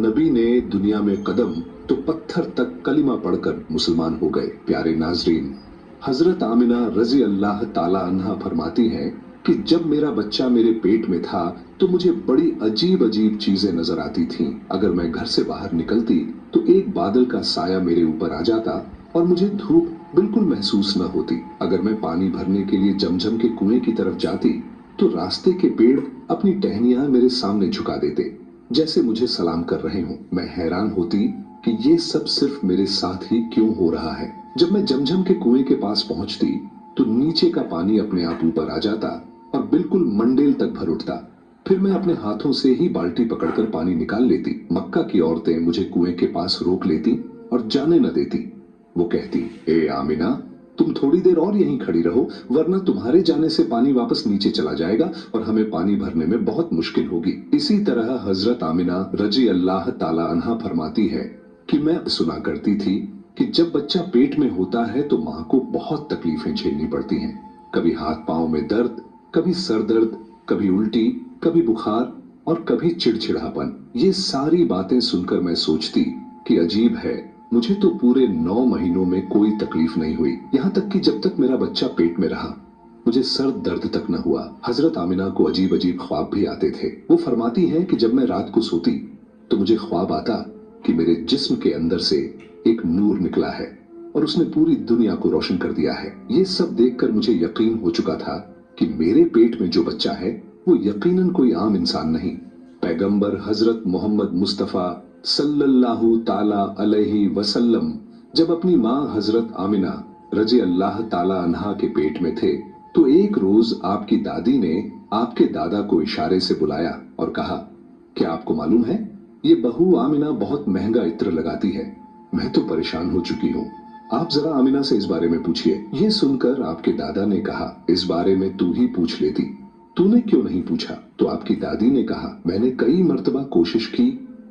नबी ने दुनिया में कदम तो पत्थर तक कलिमा पढ़कर मुसलमान हो गए। प्यारे नाजरीन, हजरत आमिना रजी अल्लाह ताला अन्हा फरमाती हैं कि जब मेरा बच्चा मेरे पेट में था तो मुझे बड़ी अजीब अजीब चीजें नजर आती थीं। अगर मैं घर से बाहर निकलती तो एक बादल का साया मेरे ऊपर आ जाता और मुझे धूप बिल्कुल महसूस न होती। अगर मैं पानी भरने के लिए जमजम के कुएं की तरफ जाती तो रास्ते के पेड़ अपनी टहनियां मेरे सामने झुका देते, जैसे मुझे सलाम कर रहे हों। मैं हैरान होती कि ये सब सिर्फ मेरे साथ ही क्यों हो रहा है। जब मैं जमजम के कुएं के पास पहुंचती तो नीचे का पानी अपने आप ऊपर आ जाता और बिल्कुल मंडेल तक भर उठता। फिर मैं अपने हाथों से ही बाल्टी पकड़कर पानी निकाल लेती। मक्का की औरतें मुझे कुएं के पास रोक लेती और जाने न देती। वो कहती, ए आमिना, तुम थोड़ी देर और यहीं खड़ी रहो, वरना तुम्हारे जाने से पानी वापस नीचे चला जाएगा और हमें पानी भरने में बहुत मुश्किल होगी। इसी तरह हजरत आमिना रजी अल्लाह ताला अन्हा फरमाती है कि मैं सुना करती थी कि जब बच्चा पेट में होता है तो मां को बहुत तकलीफें झेलनी पड़ती हैं। कभी हाथ पांव में दर्द, कभी सर दर्द, कभी उल्टी, कभी बुखार और कभी चिड़चिड़ापन। ये सारी बातें सुनकर मैं सोचती कि अजीब है, मुझे तो पूरे 9 महीनों में कोई तकलीफ नहीं हुई। यहाँ तक कि जब तक मेरा बच्चा पेट में रहा मुझे सर दर्द तक न हुआ। हजरत आमिना को अजीब अजीब ख्वाब भी आते थे। वो फरमाती हैं कि जब मैं रात को सोती तो मुझे ख्वाब आता कि मेरे जिस्म के अंदर से एक नूर निकला है और उसने पूरी दुनिया को रोशन कर दिया है। ये सब देखकर मुझे यकीन हो चुका था कि मेरे पेट में जो बच्चा है वो यकीनन कोई आम इंसान नहीं, पैगंबर हजरत मोहम्मद मुस्तफा सल्लल्लाहु ताला अलैहि वसल्लम जब अपनी मां हजरत आमिना रजी अल्लाह ताला अन्हा के पेट में थे तो एक रोज आपकी दादी ने आपके दादा को इशारे से बुलाया और कहा, क्या आपको मालूम है ये बहू आमिना बहुत महंगा इत्र लगाती है। मैं तो परेशान हो चुकी हूँ, आप जरा आमिना से इस बारे में पूछिए। ये सुनकर आपके दादा ने कहा, इस बारे में तू ही पूछ लेती, तूने क्यों नहीं पूछा? तो आपकी दादी ने कहा, मैंने कई मर्तबा कोशिश की,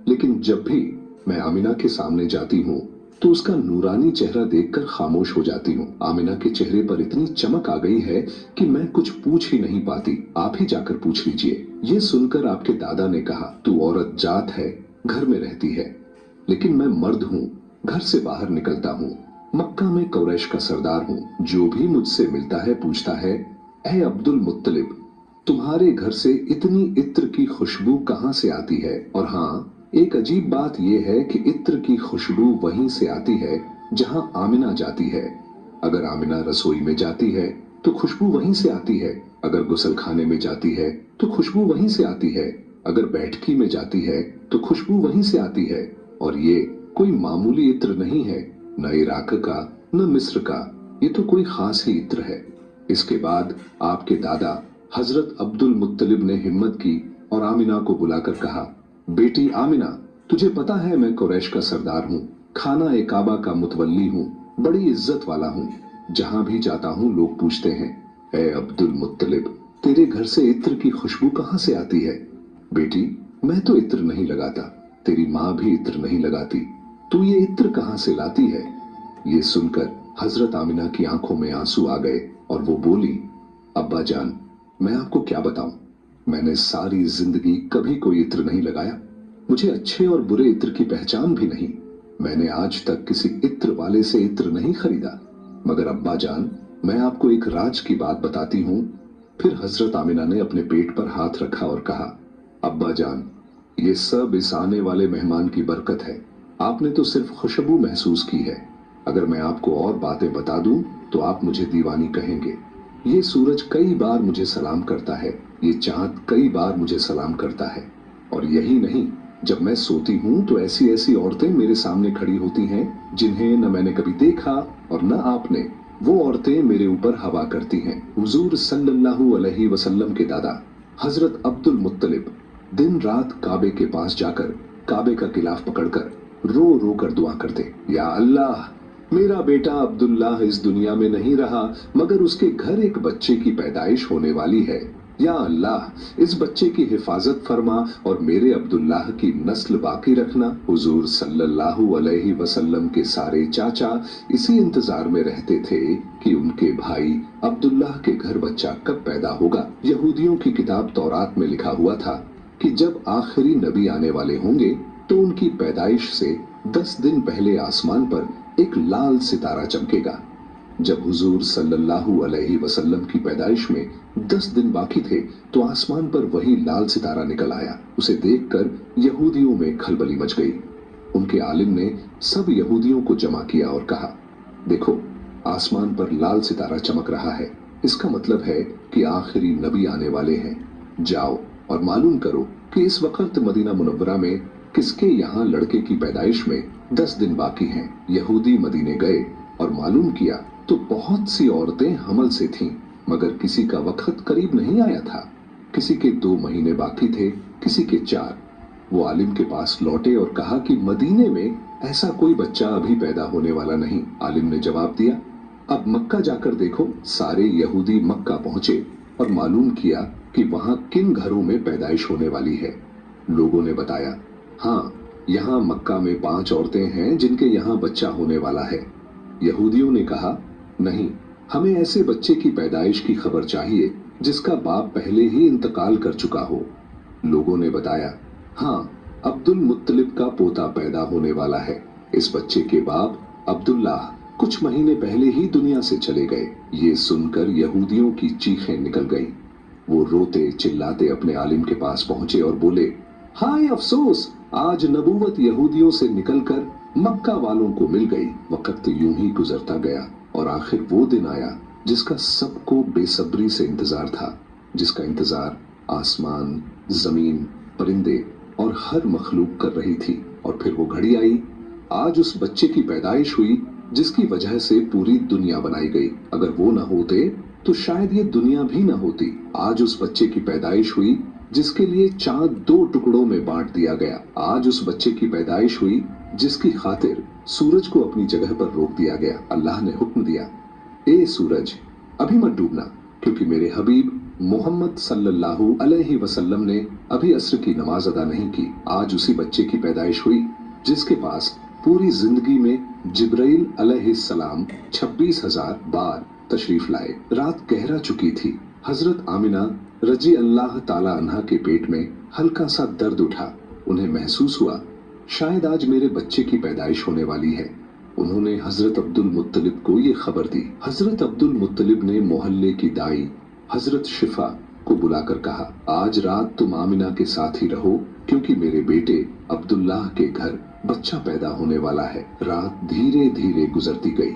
लेकिन जब भी मैं आमिना के सामने जाती हूँ तो उसका नूरानी चेहरा देखकर खामोश हो जाती हूँ। आमिना के चेहरे पर इतनी चमक आ गई है कि मैं कुछ पूछ ही नहीं पाती, आप ही जाकर पूछ लीजिए। ये सुनकर आपके दादा ने कहा, तू औरत जात है, घर में रहती है, लेकिन मैं मर्द हूँ, घर से बाहर निकलता हूँ, मक्का में कुरैश का सरदार हूँ। जो भी मुझसे मिलता है पूछता है, ऐ अब्दुल मुत्तलिब, तुम्हारे घर से इतनी इत्र की खुशबू कहां से आती है? और हाँ, एक अजीब बात यह है कि इत्र की खुशबू वहीं से आती है जहां आमिना जाती है। अगर आमिना रसोई में जाती है तो खुशबू वहीं से आती है, अगर गुसल खाने में जाती है तो खुशबू वहीं से आती है, अगर बैठकी में जाती है तो खुशबू वहीं से आती है। और ये कोई मामूली इत्र नहीं है, न इराक का न मिस्र का, ये तो कोई खास ही इत्र है। इसके बाद आपके दादा हजरत अब्दुल मुत्तलिब ने हिम्मत की और आमिना को बुलाकर कहा, बेटी आमिना, तुझे पता है मैं कुरैश का सरदार हूँ, खाना ए काबा का मुतवल्ली हूँ, बड़ी इज्जत वाला हूँ। जहां भी जाता हूँ लोग पूछते हैं, ए अब्दुल मुत्तलिब, तेरे घर से इत्र की खुशबू कहां से आती है? बेटी, मैं तो इत्र नहीं लगाता, तेरी माँ भी इत्र नहीं लगाती, तू ये इत्र कहां से लाती है? ये सुनकर हजरत आमिना की आंखों में आंसू आ गए और वो बोली, अब्बा जान, मैं आपको क्या बताऊं, मैंने सारी जिंदगी कभी कोई इत्र नहीं लगाया, मुझे अच्छे और बुरे इत्र की पहचान भी नहीं, मैंने आज तक किसी इत्र वाले से इत्र नहीं खरीदा। मगर अब्बा जान, मैं आपको एक राज की बात बताती हूँ। फिर हजरत आमिना ने अपने पेट पर हाथ रखा और कहा, अब्बा जान, ये सब इस आने वाले मेहमान की बरकत है, आपने तो सिर्फ खुशबू महसूस की है, अगर मैं आपको और बातें बता दूं तो आप मुझे दीवानी कहेंगे। ये सूरज कई बार मुझे सलाम करता है, ये चांद कई बार मुझे सलाम करता है, और यही नहीं, जब मैं सोती हूँ तो ऐसी ऐसी औरतें मेरे सामने खड़ी होती हैं जिन्हें न मैंने कभी देखा और न आपने। वो औरतें मेरे ऊपर हवा करती हैं। हुजूर सल्लल्लाहु अलैहि वसल्लम के दादा हजरत अब्दुल मुत्तलिब दिन रात काबे के पास जाकर काबे का गिलाफ पकड़कर रो रो कर दुआ करते, या अल्लाह, मेरा बेटा अब्दुल्लाह इस दुनिया में नहीं रहा, मगर उसके घर एक बच्चे की पैदाइश होने वाली है। या अल्लाह, इस बच्चे की हिफाजत फरमा और मेरे अब्दुल्लाह की नस्ल बाकी रखना। हुजूर सल्लल्लाहु अलैहि वसल्लम के सारे चाचा इसी इंतजार में रहते थे कि उनके भाई अब्दुल्लाह के घर बच्चा कब पैदा होगा। यहूदियों की किताब तौरात में लिखा हुआ था कि जब आखिरी नबी आने वाले होंगे तो उनकी पैदाइश से 10 दिन पहले आसमान पर एक लाल सितारा चमकेगा। जब हुजूर सल्लल्लाहु अलैहि वसल्लम की पैदाइश में 10 दिन बाकी थे तो आसमान पर वही लाल सितारा निकल आया। उसे देखकर यहूदियों में खलबली मच गई। उनके आलिम ने सब यहूदियों को जमा किया और कहा, देखो, आसमान पर लाल सितारा चमक रहा है। इसका मतलब है कि आखिरी नबी आने वाले हैं। जाओ और मालूम करो कि इस वक्त मदीना मुनव्वरा में किसके यहाँ लड़के की पैदाइश में 10 दिन बाकी हैं। यहूदी मदीने गए और मालूम किया तो बहुत सी औरतें हमल से थीं, मगर किसी का वक्त करीब नहीं आया था। किसी के 2 महीने बाकी थे, किसी के 4। वो आलिम के पास लौटे और कहा कि मदीने में ऐसा कोई बच्चा अभी पैदा होने वाला नहीं। आलिम ने जवाब दिया, अब मक्का जाकर देखो। सारे यहूदी मक्का पहुंचे और मालूम किया कि वहां किन घरों में पैदाइश होने वाली है। लोगों ने बताया, हाँ, यहाँ मक्का में 5 औरतें हैं जिनके यहाँ बच्चा होने वाला है। यहूदियों ने कहा, नहीं, हमें ऐसे बच्चे की पैदाइश की खबर चाहिए जिसका बाप पहले ही इंतकाल कर चुका हो। लोगों ने बताया, हाँ, अब्दुल मुत्तलिब का पोता पैदा होने वाला है। इस बच्चे के बाप अब्दुल्लाह कुछ महीने पहले ही दुनिया से चले गए। ये सुनकर यहूदियों की चीखें निकल गईं। वो रोते चिल्लाते अपने आलिम के पास पहुंचे और बोले, हाय अफसोस, आज नबूवत यहूदियों से निकलकर मक्का वालों को मिल गई। वक्त यूं ही गुजरता गया और आखिर वो दिन आया जिसका सबको बेसब्री से इंतजार था, जिसका इंतजार आसमान, जमीन, परिंदे और हर मखलूक कर रही थी। और फिर वो घड़ी आई, आज उस बच्चे की पैदाइश हुई जिसकी वजह से पूरी दुनिया बनाई गई। अगर वो न होते तो शायद ये दुनिया भी न होती। आज उस बच्चे की पैदाइश हुई जिसके लिए चांद 2 टुकड़ों में बांट दिया गया। आज उस बच्चे की पैदाइश हुई जिसकी खातिर सूरज को अपनी जगह पर रोक दिया गया। अल्लाह ने हुक्म दिया, ए सूरज, अभी मत डूबना, क्योंकि मेरे हबीब मोहम्मद सल्लल्लाहु अलैहि वसल्लम ने अभी असर की नमाज अदा नहीं की। आज उसी बच्चे की पैदाइश हुई जिसके पास पूरी जिंदगी में जिब्राइल अलैहिस्सलाम 26,000 बार तशरीफ लाए। रात गहरा चुकी थी। हजरत आमिना रजी अल्लाह ताला अन्हा के पेट में हल्का सा दर्द उठा। उन्हें महसूस हुआ, शायद आज मेरे बच्चे की पैदाइश होने वाली है। उन्होंने हजरत अब्दुल मुत्तलिब को ये खबर दी। हजरत अब्दुल मुत्तलिब ने मोहल्ले की दाई हजरत शिफा को बुलाकर कहा, आज रात तुम आमिना के साथ ही रहो, क्योंकि मेरे बेटे अब्दुल्लाह के घर बच्चा पैदा होने वाला है। रात धीरे धीरे गुजरती गई।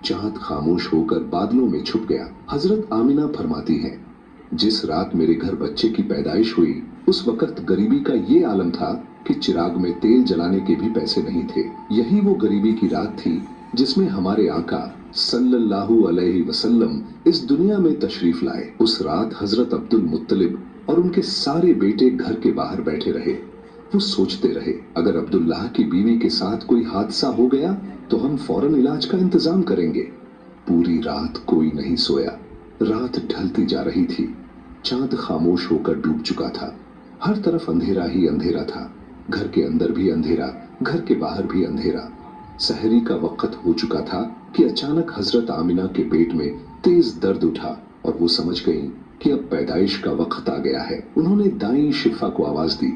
चांद खामोश होकर बादलों में छुप गया। हजरत आमिना फरमाती हैं, जिस रात मेरे घर बच्चे की पैदाइश हुई उस वक्त गरीबी का ये आलम था कि चिराग में तेल जलाने के भी पैसे नहीं थे। यही वो गरीबी की रात थी जिसमें हमारे आका सल्लल्लाहु अलैहि वसल्लम इस दुनिया में तशरीफ लाए। उस रात हजरत अब्दुल मुत्तलिब और उनके सारे बेटे घर के बाहर बैठे रहे। वो सोचते रहे, अगर अब्दुल्लाह की बीवी के साथ कोई हादसा हो गया तो हम फौरन इलाज का इंतजाम करेंगे। पूरी रात कोई नहीं सोया। रात ढलती जा रही थी। चांद खामोश होकर डूब चुका था। हर तरफ अंधेरा ही अंधेरा था। घर के अंदर भी अंधेरा, घर के बाहर भी अंधेरा। सहरी का वक्त हो चुका था कि अचानक हजरत आमिना के पेट में तेज दर्द उठा और वो समझ गईं कि अब पैदाइश का वक्त आ गया है। उन्होंने दाई शिफा को आवाज दी,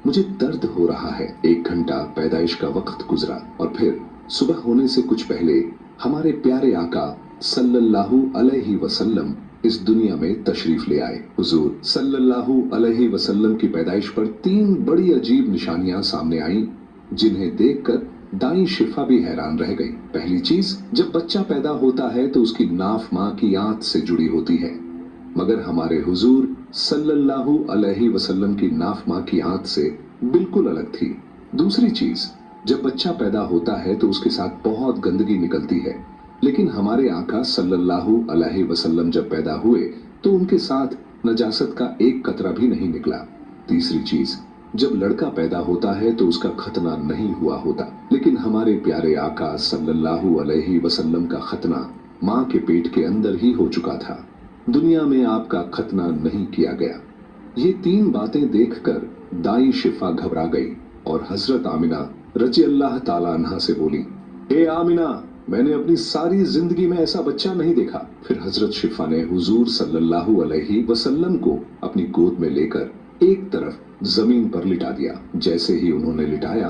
मुझे दर्द हो रहा है। 1 घंटा पैदाइश का वक्त गुजरा और फिर सुबह होने से कुछ पहले हमारे प्यारे आका सल्लल्लाहु अलैहि वसल्लम इस दुनिया में तशरीफ ले आए। हुजूर सल्लल्लाहु अलैहि वसल्लम की पैदाइश पर 3 बड़ी अजीब निशानियां सामने आईं, जिन्हें देखकर दाई शिफा भी हैरान रह गई। पहली चीज, जब बच्चा पैदा होता है तो उसकी नाफ माँ की आंत से जुड़ी होती है, मगर हमारे हुजूर सल्लल्लाहु अलैहि वसल्लम की नाफ माँ की आंत से बिल्कुल अलग थी। दूसरी चीज, जब बच्चा पैदा होता है तो उसके साथ बहुत गंदगी निकलती है, लेकिन हमारे आका सल्लल्लाहु अलैहि वसल्लम जब पैदा हुए तो उनके साथ नजासत का एक कतरा भी नहीं निकला। तीसरी चीज, जब लड़का पैदा होता है तो उसका खतना नहीं हुआ होता, लेकिन हमारे प्यारे आका सल्लल्लाहु अलैहि वसल्लम का खतना माँ के पेट के अंदर ही हो चुका था। दुनिया में आपका खतना नहीं किया गया। ये 3 बातें देखकर दाई शिफा घबरा गई और हजरत आमिना रजी अल्लाह ताला अन्हा से बोली, ए आमिना, मैंने अपनी सारी जिंदगी में ऐसा बच्चा नहीं देखा। फिर हजरत शिफा ने हुजूर सल्लल्लाहु अलैहि वसल्लम को अपनी गोद में लेकर एक तरफ जमीन पर लिटा दिया। जैसे ही उन्होंने लिटाया,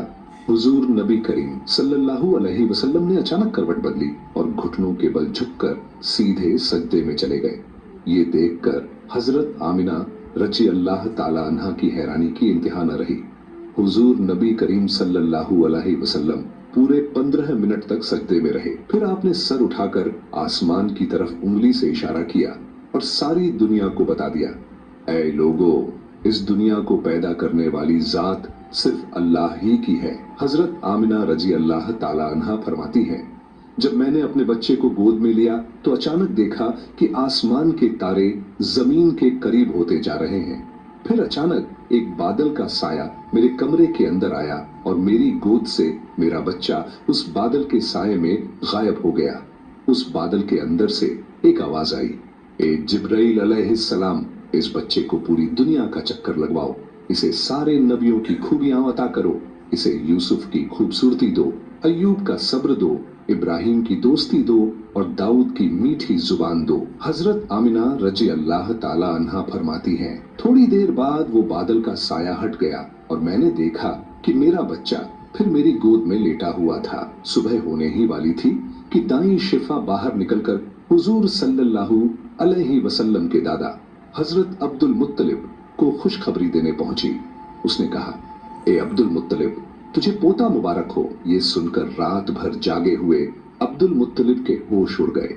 हुजूर नबी करीम सल्लल्लाहु अलैहि वसल्लम ने अचानक करवट बदली और घुटनों के बल झुककर सीधे सजदे में चले गए। ये देखकर हजरत आमिना रजी अल्लाह ताला अन्हा की हैरानी की इंतहा न रही। हुजूर नबी करीम सल्लल्लाहु अलैहि वसल्लम पूरे 15 मिनट तक सजदे में रहे। फिर आपने सर उठाकर आसमान की तरफ उंगली से इशारा किया और सारी दुनिया को बता दिया, ऐ लोगो, इस दुनिया को पैदा करने वाली जात सिर्फ अल्लाह ही की है। हजरत आमिना रजी अल्लाह ताला अन्हा फरमाती हैं, जब मैंने अपने बच्चे को गोद में लिया तो अचानक देखा कि आसमान के तारे जमीन के करीब होते जा रहे हैं। फिर अचानक एक बादल का साया मेरे कमरे के अंदर आया और मेरी गोद से मेरा बच्चा उस बादल के साये में गायब हो गया। उस बादल के अंदर से एक आवाज आई, ए जिब्राइल अलैहिस्सलाम, इस बच्चे को पूरी दुनिया का चक्कर लगवाओ, इसे सारे नबियों की खूबियां अता करो, इसे यूसुफ की खूबसूरती दो, अय्यूब का सब्र दो, इब्राहिम की दोस्ती दो और दाऊद की मीठी जुबान दो। हजरत आमिना रजी अल्लाह ताला अन्हा फरमाती हैं, थोड़ी देर बाद वो बादल का साया हट गया और मैंने देखा कि मेरा बच्चा फिर मेरी गोद में लेटा हुआ था। सुबह होने ही वाली थी कि दाई शिफा बाहर निकलकर हुजूर सल्लल्लाहु अलैहि वसल्लम के दादा हजरत अब्दुल मुत्तलिब को खुशखबरी देने पहुंची। उसने कहा, ए अब्दुल मुत्तलिब, तुझे पोता मुबारक हो। ये सुनकर रात भर जागे हुए अब्दुल मुत्तलिब के होश उड़ गए।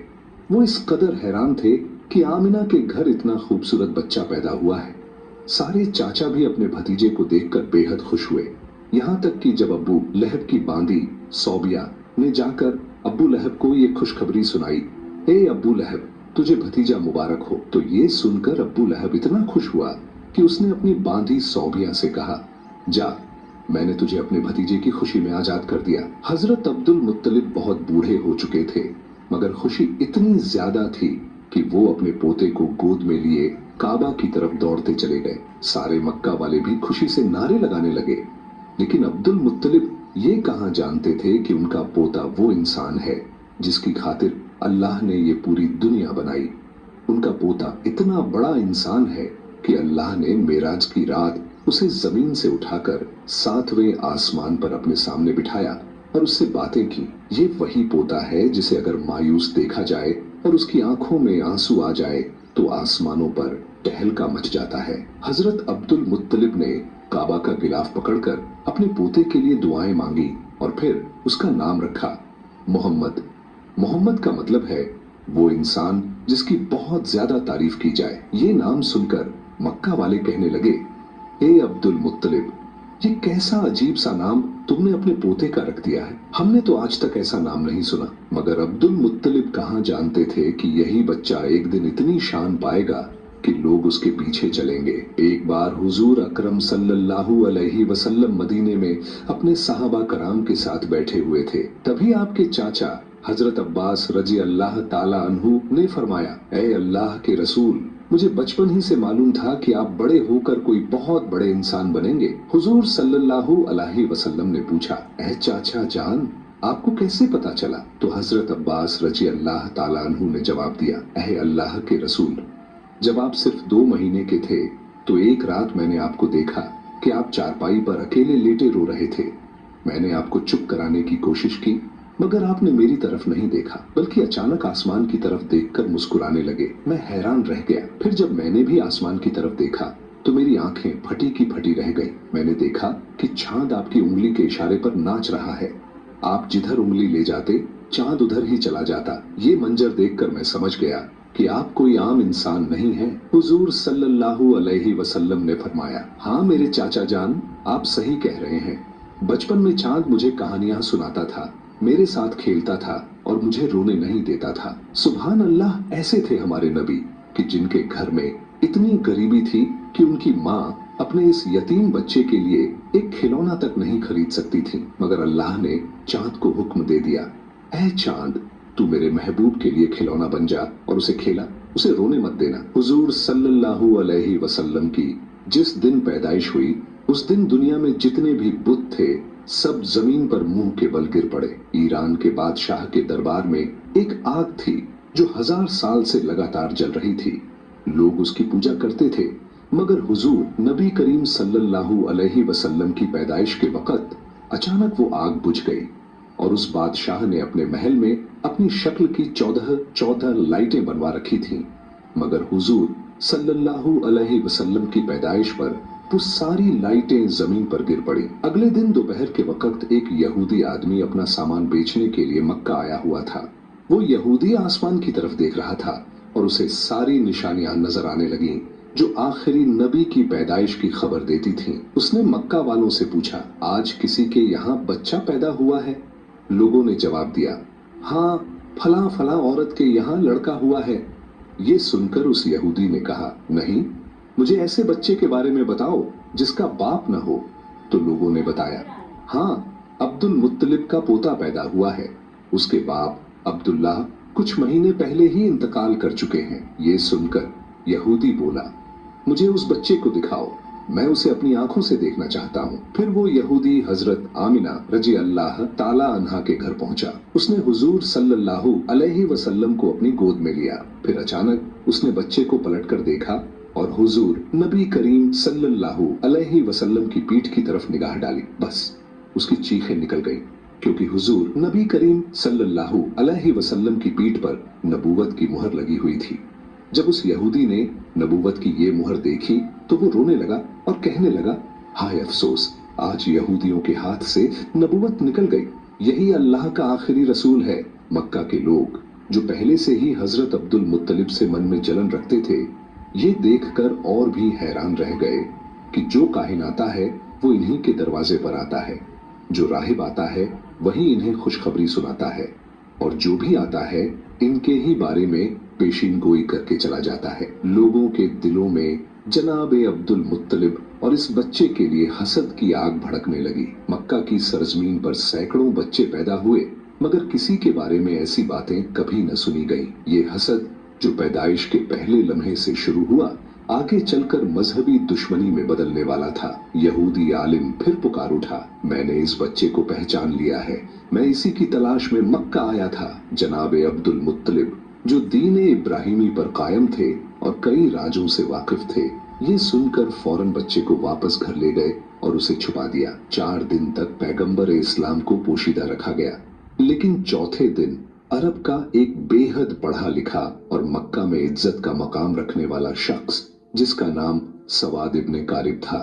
वो इस कदर हैरान थे कि आमिना के घर इतना खूबसूरत बच्चा पैदा हुआ है। सारे चाचा भी अपने भतीजे को देखकर बेहद खुश हुए। यहाँ तक कि जब अब्बू लहब की बांदी सौबिया ने जाकर अब्बू लहब को ये खुशखबरी सुनाई, ए अब्बू लहब, तुझे भतीजा मुबारक हो, तो ये सुनकर अब्बू लहब इतना खुश हुआ कि उसने अपनी बांदी सौबिया से कहा, जा, मैंने तुझे अपने भतीजे की खुशी में आजाद कर दिया। हजरत अब्दुल मुत्तलिब बहुत बूढ़े हो चुके थे, मगर खुशी इतनी ज्यादा थी कि वो अपने पोते को गोद में लिए काबा की तरफ दौड़ते चले गए। सारे मक्का वाले भी खुशी से नारे लगाने लगे, लेकिन अब्दुल मुत्तलिब ये कहां जानते थे कि उनका पोता वो इंसान है जिसकी खातिर अल्लाह ने ये पूरी दुनिया बनाई। उनका पोता इतना बड़ा इंसान है कि अल्लाह ने मेराज की रात उसे जमीन से उठाकर 7वें आसमान पर अपने सामने बिठाया और उससे बातें की। ये वही पोता है जिसे अगर मायूस देखा जाए और उसकी आंखों में आंसू आ जाए तो आसमानों पर टहलका मच जाता है। हजरत अब्दुल मुत्तलिब ने काबा का गिलाफ पकड़कर अपने पोते के लिए दुआएं मांगी और फिर उसका नाम रखा मोहम्मद। मोहम्मद का मतलब है वो इंसान जिसकी बहुत ज्यादा तारीफ की जाए। ये नाम सुनकर मक्का वाले कहने लगे, ए अब्दुल मुत्तलिब, ये कैसा अजीब सा नाम तुमने अपने पोते का रख दिया है। हमने तो आज तक ऐसा नाम नहीं सुना। मगर अब्दुल मुत्तलिब कहां जानते थे कि यही बच्चा एक दिन इतनी शान पाएगा कि लोग उसके पीछे चलेंगे। एक बार हुजूर अकरम सल्लल्लाहु अलैहि वसल्लम मदीने में अपने सहाबा कराम के साथ बैठे हुए थे। तभी आपके चाचा हजरत अब्बास रजी अल्लाह ताला अन्हु ने फरमाया, ऐ अल्लाह के रसूल, मुझे बचपन ही से मालूम था कि आप बड़े होकर कोई बहुत बड़े इंसान बनेंगे। हुजूर सल्लल्लाहु अलैहि वसल्लम ने पूछा, ऐ चाचा जान, आपको कैसे पता चला? तो हजरत अब्बास रजी अल्लाह ताला अन्हु ने जवाब दिया, ऐ अल्लाह के रसूल, जब आप सिर्फ 2 महीने के थे तो एक रात मैंने आपको देखा कि आप चारपाई पर अकेले लेटे रो रहे थे। मैंने आपको चुप कराने की कोशिश की, मगर आपने मेरी तरफ नहीं देखा, बल्कि अचानक आसमान की तरफ देखकर मुस्कुराने लगे। मैं हैरान रह गया। फिर जब मैंने भी आसमान की तरफ देखा तो मेरी आंखें फटी की फटी रह गई। मैंने देखा कि चांद आपकी उंगली के इशारे पर नाच रहा है। आप जिधर उंगली ले जाते चांद उधर ही चला जाता। ये मंजर देखकर मैं समझ गया कि आप कोई आम इंसान नहीं हैं। हुजूर सल्लल्लाहु अलैहि वसल्लम ने फरमाया, हाँ मेरे चाचा जान, आप सही कह रहे हैं। बचपन में चांद मुझे कहानियां सुनाता था, मेरे साथ खेलता था और मुझे रोने नहीं देता था। सुभान अल्लाह, ऐसे थे हमारे नबी कि जिनके घर में इतनी गरीबी थी कि उनकी माँ अपने इस यतीम बच्चे के लिए एक खिलौना तक नहीं खरीद सकती थी, मगर अल्लाह ने चांद को हुक्म दे दिया, ऐ चांद, तू मेरे महबूब के लिए खिलौना बन जा और उसे खेला, उसे रोने मत देना। हुजूर सल्लल्लाहु अलैहि वसल्लम की जिस दिन पैदाइश हुई उस दिन दुनिया में जितने भी बुत थे सब जमीन पर मुंह के बल गिर पड़े। ईरान के बादशाह के दरबार में एक आग थी जो 1000 साल से लगातार जल रही थी। लोग उसकी पूजा करते थे, मगर हुजूर नबी करीम सल्लल्लाहु अलैहि वसल्लम की पैदाइश के वक्त अचानक वो आग बुझ गई और उस बादशाह ने अपने महल में अपनी शक्ल की 14 लाइटें बनवा रखी थीं, मगर हुजूर सल्लल्लाहु अलैहि वसल्लम की पैदाइश पर वो सारी लाइटें जमीन पर गिर पड़ी। अगले दिन दोपहर के वक्त एक यहूदी आदमी अपना सामान बेचने के लिए मक्का आया हुआ था। वो यहूदी आसमान की तरफ देख रहा था और उसे सारी निशानियां नजर आने लगी जो आखिरी नबी की पैदाइश की खबर देती थीं। उसने मक्का वालों से पूछा, आज किसी के यहाँ बच्चा पैदा हुआ है? लोगों ने जवाब दिया, हाँ, फला फला औरत के यहाँ लड़का हुआ है। ये सुनकर उस यहूदी ने कहा, नहीं, मुझे ऐसे बच्चे के बारे में बताओ जिसका बाप न हो। तो लोगों ने बताया, हाँ, अब्दुल मुत्तलिब का पोता पैदा हुआ है। उसके बाप अब्दुल्लाह कुछ महीने पहले ही इंतकाल कर चुके हैं। ये सुनकर यहूदी बोला, मुझे उस बच्चे को दिखाओ, मैं उसे अपनी आंखों से देखना चाहता हूँ। फिर वो यहूदी हजरत आमिना रजी अल्लाह ताला अन्हा के घर पहुंचा। उसने हुजूर सल्लल्लाहु अलैहि वसल्लम को अपनी गोद में लिया। फिर अचानक उसने बच्चे को पलटकर देखा और हुजूर नबी करीम सल्लल्लाहु अलैहि वसल्लम की पीठ की तरफ निगाह डाली। बस उसकी चीखें निकल गईं, क्योंकि हुजूर नबी करीम सल्लल्लाहु अलैहि वसल्लम की पीठ पर नबूवत की मुहर लगी हुई थी। जब उस यहूदी ने नबूवत की ये मुहर देखी तो वो रोने लगा और कहने लगा, हाय अफसोस, आज यहूदियों के हाथ से नबूवत निकल गई। यही अल्लाह का आखिरी रसूल है। मक्का के लोग जो पहले से ही हजरत अब्दुल मुत्तलिब से मन में जलन रखते थे, ये देखकर और भी हैरान रह गए कि जो काहिन आता है वो इन्हीं के दरवाजे पर आता है, जो राहिब आता है वही इन्हें खुशखबरी सुनाता है, और जो भी आता है इनके ही बारे में पेशीन गोई करके चला जाता है। लोगों के दिलों में जनाबे अब्दुल मुत्तलिब और इस बच्चे के लिए हसद की आग भड़कने लगी। मक्का की सरजमीन पर सैकड़ों बच्चे पैदा हुए, मगर किसी के बारे में ऐसी बातें कभी न सुनी गई। ये हसद जो पैदाइश के पहले लम्हे से शुरू हुआ, आगे चलकर मजहबी दुश्मनी में बदलने वाला था। यहूदी आलिम फिर पुकार उठा, मैंने इस बच्चे को पहचान लिया है, मैं इसी की तलाश में मक्का आया था। जनाबे अब्दुल मुत्तलिब जो दीन इब्राहिमी पर कायम थे और कई राजों से वाकिफ थे, ये सुनकर फौरन बच्चे को वापस घर ले गए और उसे छुपा दिया। 4 दिन तक पैगंबर इस्लाम को पोशीदा रखा गया, लेकिन चौथे दिन अरब का एक बेहद पढ़ा लिखा और मक्का में इज्जत का मकाम रखने वाला शख्स, जिसका नाम सवाद इब्ने कारिब था।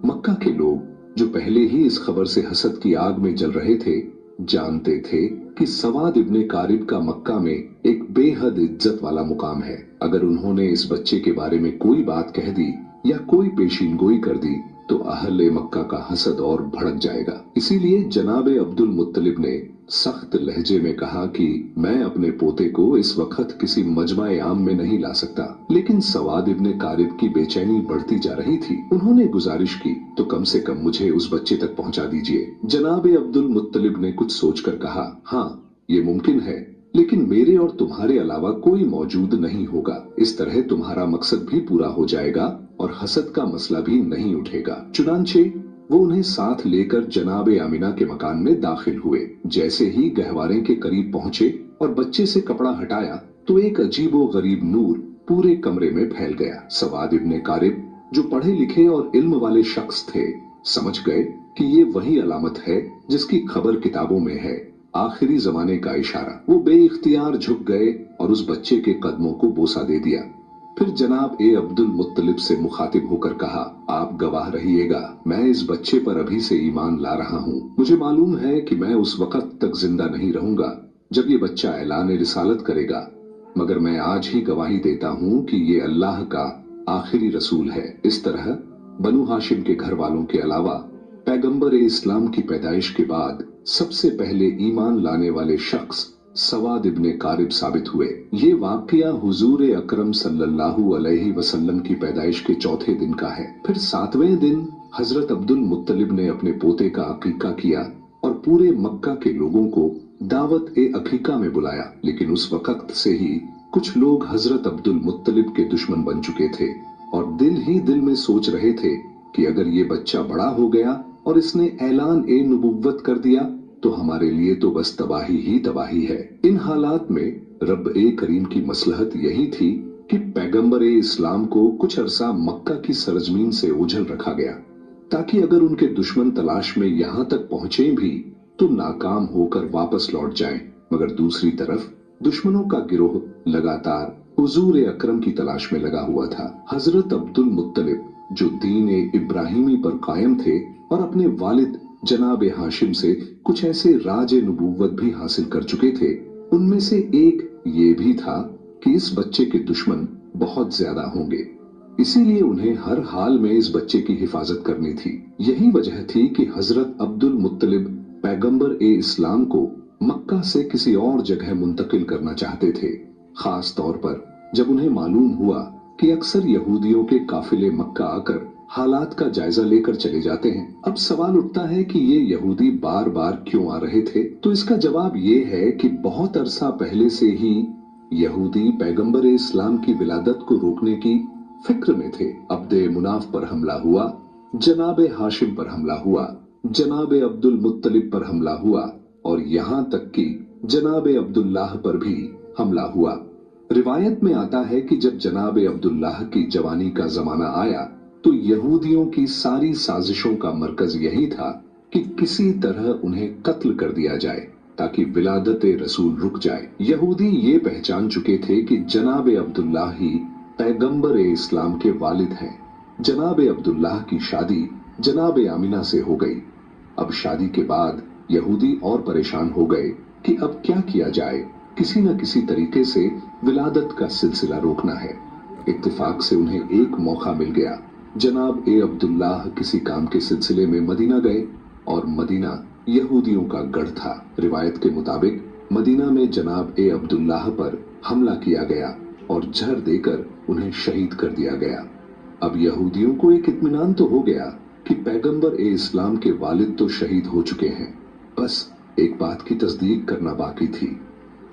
मक्का के लोग जो पहले ही इस खबर से हसद की आग में जल रहे थे, जानते थे कि सवाद इब्ने कारिब का मक्का में एक बेहद इज्जत वाला मुकाम है। अगर उन्होंने इस बच्चे के बारे में कोई बात कह दी या कोई पेशीन गोई कर दी तो अहले मक्का का हसद और भड़क जाएगा। इसीलिए जनाबे अब्दुल मुत्तलिब ने सख्त लहजे में कहा कि मैं अपने पोते को इस वक्त किसी मजमा-ए आम में नहीं ला सकता। लेकिन सवाद इब्ने कारिब की बेचैनी बढ़ती जा रही थी। उन्होंने गुजारिश की, तो कम से कम मुझे उस बच्चे तक पहुंचा दीजिए। जनाबे अब्दुल मुत्तलिब ने कुछ सोचकर कहा, हाँ, ये मुमकिन है, लेकिन मेरे और तुम्हारे अलावा कोई मौजूद नहीं होगा। इस तरह तुम्हारा मकसद भी पूरा हो जाएगा और हसद का मसला भी नहीं उठेगा। चुनांचे वो उन्हें साथ लेकर जनाबे आमिना के मकान में दाखिल हुए। जैसे ही गहवारे के करीब पहुंचे और बच्चे से कपड़ा हटाया तो एक अजीबो गरीब नूर पूरे कमरे में फैल गया। सवाद इब्ने कारिब जो पढ़े लिखे और इल्म वाले शख्स थे, समझ गए कि ये वही अलामत है जिसकी खबर किताबों में है, आखिरी जमाने का इशारा। वो बेइख्तियार झुक गए और उस बच्चे के कदमों को बोसा दे दिया। फिर जनाब ए अब्दुल मुत्तलिब से मुखातिब होकर कहा, आप गवाह रहिएगा, मैं इस बच्चे पर अभी से ईमान ला रहा हूँ। मुझे मालूम है कि मैं उस वक्त तक जिंदा नहीं रहूंगा जब ये बच्चा ऐलान रिसालत करेगा, मगर मैं आज ही गवाही देता हूँ कि ये अल्लाह का आखिरी रसूल है। इस तरह बनु हाशिम के घर वालों के अलावा पैगंबर इस्लाम की पैदाइश के बाद सबसे पहले ईमान लाने वाले शख्स सवाद इब्ने कारिब साबित हुए। ये वाकया हुजूर अकरम सल्लल्लाहु अलैहि वसल्लम की पैदाइश के चौथे दिन का है। फिर 7वें दिन हजरत अब्दुल मुत्तलिब ने अपने पोते का अकीका किया और पूरे मक्का के लोगों को दावत ए अकीका में बुलाया। लेकिन उस वक्त से ही कुछ लोग हजरत अब्दुल मुत्तलिब के दुश्मन बन चुके थे और दिल ही दिल में सोच रहे थे कि अगर ये बच्चा बड़ा हो गया और इसने ऐलान ए नबुव्वत कर दिया तो हमारे लिए तो बस तबाही ही तबाही है। इन हालात में रब ए करीम की मसलहत यही थी कि पैगंबर ए इस्लाम को कुछ अरसा मक्का की सरजमीन से ओझल रखा गया, ताकि अगर उनके दुश्मन तलाश में यहां तक पहुंचे भी तो नाकाम होकर वापस लौट जाएं। मगर दूसरी तरफ दुश्मनों का गिरोह लगातार हुजूर अकरम की तलाश में लगा हुआ था। हजरत अब्दुल मुत्तलिब जो दीन इब्राहिमी पर कायम थे और अपने वालिद जनाब हाशिम से कुछ ऐसे राज नबूवत भी हासिल कर चुके थे, उनमें से एक ये भी था कि इस बच्चे के दुश्मन बहुत ज्यादा होंगे, इसीलिए उन्हें हर हाल में इस बच्चे की हिफाजत करनी थी। यही वजह थी कि हजरत अब्दुल मुत्तलिब पैगंबर इस्लाम को मक्का से किसी और जगह मुंतकिल करना चाहते थे, खास तौर पर जब उन्हें मालूम हुआ कि अक्सर यहूदियों के काफिले मक्का आकर हालात का जायजा लेकर चले जाते हैं। अब सवाल उठता है कि ये यहूदी बार बार क्यों आ रहे थे? तो इसका जवाब ये है कि बहुत अरसा पहले से ही यहूदी पैगंबर इस्लाम की विलादत को रोकने की फिक्र में थे। अब्दे मुनाफ पर हमला हुआ, जनाब हाशिम पर हमला हुआ, जनाब अब्दुल मुत्तलिब पर हमला हुआ और यहाँ तक कि जनाब अब्दुल्लाह पर भी हमला हुआ। रिवायत में आता है कि जब जनाब अब्दुल्लाह की जवानी का जमाना आया तो यहूदियों की सारी साजिशों का मरकज यही था कि किसी तरह उन्हें कत्ल कर दिया जाए ताकि विलादत रसूल रुक जाए। यहूदी ये पहचान चुके थे कि जनाब अब्दुल्लाह ही पैगंबर इस्लाम के वालिद हैं। जनाब अब्दुल्लाह की शादी जनाब आमिना से हो गई। अब शादी के बाद यहूदी और परेशान हो गए कि अब क्या किया जाए, किसी न किसी तरीके से विलादत का सिलसिला रोकना है। इत्तेफाक से उन्हें एक मौका मिल गया। जनाब अब्दुल्लाह किसी काम के सिलसिले में मदीना गए और मदीना यहूदियों का गढ़ था। रिवायत के मुताबिक मदीना में जनाब अब्दुल्लाह पर हमला किया गया और जहर देकर उन्हें शहीद कर दिया गया। अब यहूदियों को एक इत्मीनान तो हो गया कि पैगंबर इस्लाम के वालिद तो शहीद हो चुके हैं, बस एक बात की तस्दीक करना बाकी थी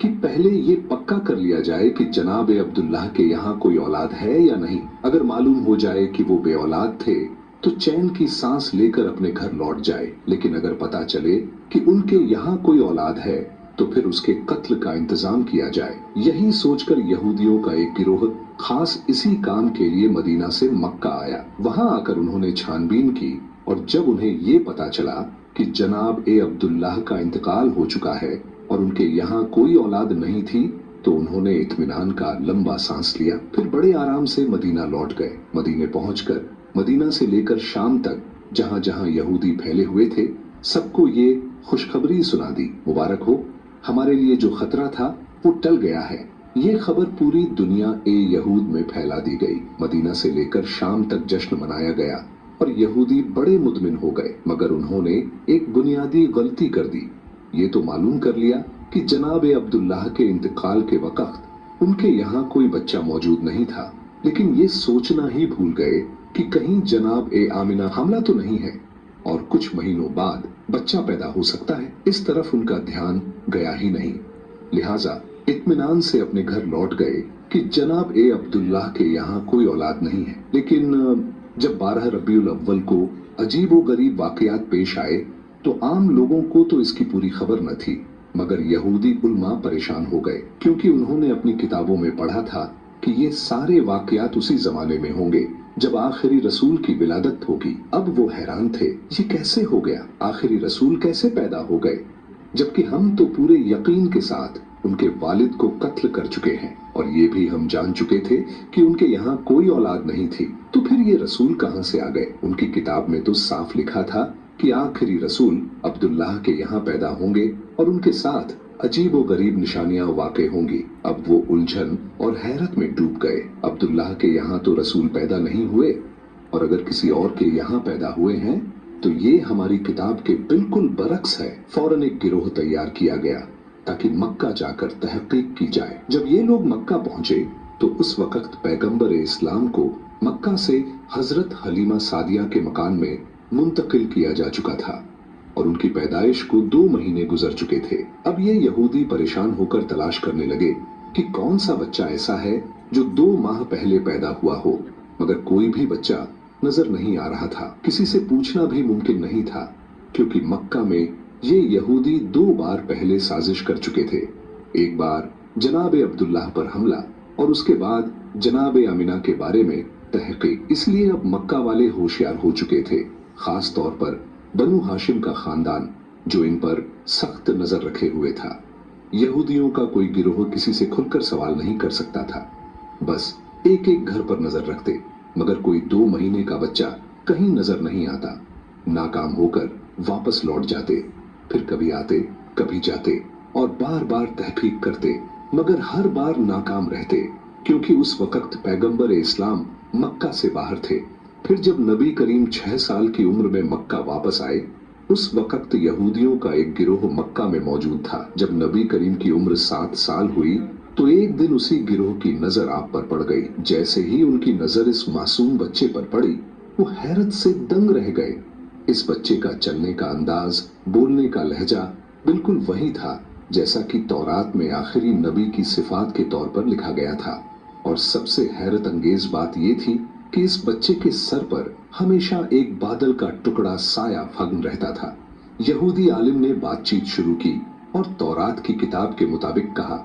कि पहले ये पक्का कर लिया जाए कि जनाब अब्दुल्लाह के यहाँ कोई औलाद है या नहीं। अगर मालूम हो जाए कि वो बे औलाद थे तो चैन की सांस लेकर अपने घर लौट जाए, लेकिन अगर पता चले कि उनके यहाँ कोई औलाद है तो फिर उसके कत्ल का इंतजाम किया जाए। यही सोचकर यहूदियों का एक गिरोह खास इसी काम के लिए मदीना से मक्का आया। वहां आकर उन्होंने छानबीन की और जब उन्हें ये पता चला कि जनाब अब्दुल्लाह का इंतकाल हो चुका है और उनके यहाँ कोई औलाद नहीं थी तो उन्होंने इत्मीनान का लंबा सांस लिया। फिर बड़े आराम से मदीना लौट गए। मदीने पहुंचकर मदीना से लेकर शाम तक जहां जहां यहूदी फैले हुए थे सबको ये खुशखबरी सुना दी, मुबारक हो, हमारे लिए जो खतरा था वो टल गया है। ये खबर पूरी दुनिया यहूद में फैला दी गई। मदीना से लेकर शाम तक जश्न मनाया गया और यहूदी बड़े मुतमिन हो गए, मगर उन्होंने एक बुनियादी गलती कर दी। ये तो मालूम कर लिया कि जनाब अब्दुल्लाह के इंतकाल के वक्त उनके यहाँ कोई बच्चा मौजूद नहीं था, लेकिन ये सोचना ही भूल गए कि कहीं जनाब आमिना हमला तो नहीं है और कुछ महीनों बाद बच्चा पैदा हो सकता है। इस तरफ उनका ध्यान गया ही नहीं, लिहाजा इत्मीनान से अपने घर लौट गए कि जनाब अब्दुल्लाह के यहाँ कोई औलाद नहीं है। लेकिन जब 12 रबीउल अव्वल को अजीबो गरीब वाकयात पेश आए तो आम लोगों को तो इसकी पूरी खबर न थी, मगर यहूदी उल्मा परेशान हो गए क्योंकि उन्होंने अपनी किताबों में पढ़ा था कि ये सारे वाकयात उसी जमाने में होंगे जब आखिरी रसूल की विलादत होगी। अब वो हैरान थे, ये कैसे हो गया, आखिरी रसूल कैसे पैदा हो गए, जबकि हम तो पूरे यकीन के साथ उनके वालिद को कत्ल कर चुके हैं और ये भी हम जान चुके थे कि उनके यहाँ कोई औलाद नहीं थी, तो फिर ये रसूल कहाँ से आ गए? उनकी किताब में तो साफ लिखा था कि आखिरी रसूल अब्दुल्लाह के यहाँ पैदा होंगे और उनके साथ अजीबो गरीब निशानियां वाक़े होंगी। अब वो उलझन और हैरत में डूब गए। अब्दुल्लाह के यहाँ तो रसूल पैदा नहीं हुए और अगर किसी और के यहाँ पैदा हुए हैं तो ये हमारी किताब के बिल्कुल बरक्स है। फौरन एक गिरोह तैयार किया गया ताकि मक्का जाकर तहकीक की जाए। जब ये लोग मक्का पहुंचे तो उस वक्त पैगंबर इस्लाम को मक्का से हजरत हलीमा सादिया के मकान में मुंतकिल किया जा चुका था और उनकी पैदाइश को 2 महीने गुजर चुके थे। अब ये यहूदी परेशान होकर तलाश करने लगे कि कौन सा बच्चा ऐसा है जो 2 माह पहले पैदा हुआ हो, मगर कोई भी बच्चा नजर नहीं आ रहा था। किसी से पूछना भी मुमकिन नहीं था क्योंकि मक्का में ये यहूदी 2 बार पहले साजिश कर चुके थे। एक बार जनाब अब्दुल्लाह पर हमला और उसके बाद जनाब आमिना के बारे में तहकीक। इसलिए अब मक्का वाले होशियार हो चुके थे। खास तौर पर बनु हाशिम का खानदान जो इन पर सख्त नजर रखे हुए था। यहूदियों का कोई गिरोह किसी से खुलकर सवाल नहीं कर सकता था, बस एक एक घर पर नजर रखते, मगर कोई 2 महीने का बच्चा कहीं नजर नहीं आता। नाकाम होकर वापस लौट जाते, फिर कभी आते कभी जाते और बार बार तहकीक करते, मगर हर बार नाकाम रहते, क्योंकि उस वक्त पैगंबर इस्लाम मक्का से बाहर थे। फिर जब नबी करीम 6 साल की उम्र में मक्का वापस आए, उस वक्त यहूदियों का एक गिरोह मक्का में मौजूद था। जब नबी करीम की उम्र 7 साल हुई तो एक दिन उसी गिरोह की नजर आप पर पड़ गई। जैसे ही उनकी नजर इस मासूम बच्चे पर पड़ी, वो हैरत से दंग रह गए। इस बच्चे का चलने का अंदाज, बोलने का लहजा बिल्कुल वही था जैसा कि तौरात में आखिरी नबी की सिफात के तौर पर लिखा गया था। और सबसे हैरत अंगेज बात यह थी कि इस बच्चे के सर पर हमेशा एक बादल का टुकड़ा साया फग्न रहता था। यहूदी आलिम ने बातचीत शुरू की और तौरात की किताब के मुताबिक कहा,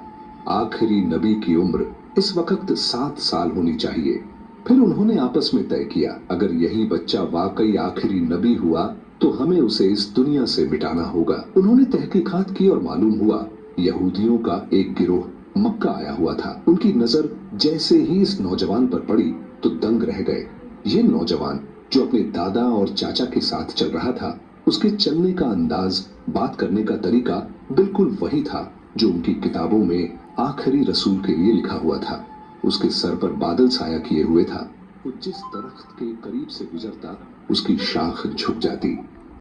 आखिरी नबी की उम्र इस वक्त 7 साल होनी चाहिए। फिर उन्होंने आपस में तय किया, अगर यही बच्चा वाकई आखिरी नबी हुआ तो हमें उसे इस दुनिया से मिटाना होगा। उन्होंने तहकीकात की और मालूम हुआ यहूदियों का एक गिरोह मक्का आया हुआ था। उनकी नजर जैसे ही इस नौजवान पर पड़ी तो दंग रह गए। ये नौजवान जो अपने दादा और चाचा के साथ चल रहा था, उसके चलने का अंदाज, बात करने का तरीका बिल्कुल वही था जो उनकी किताबों में आखिरी रसूल के लिए लिखा हुआ था। उसके सर पर बादल साया किए हुए था। वो जिस दरख्त के करीब से गुजरता उसकी शाख झुक जाती।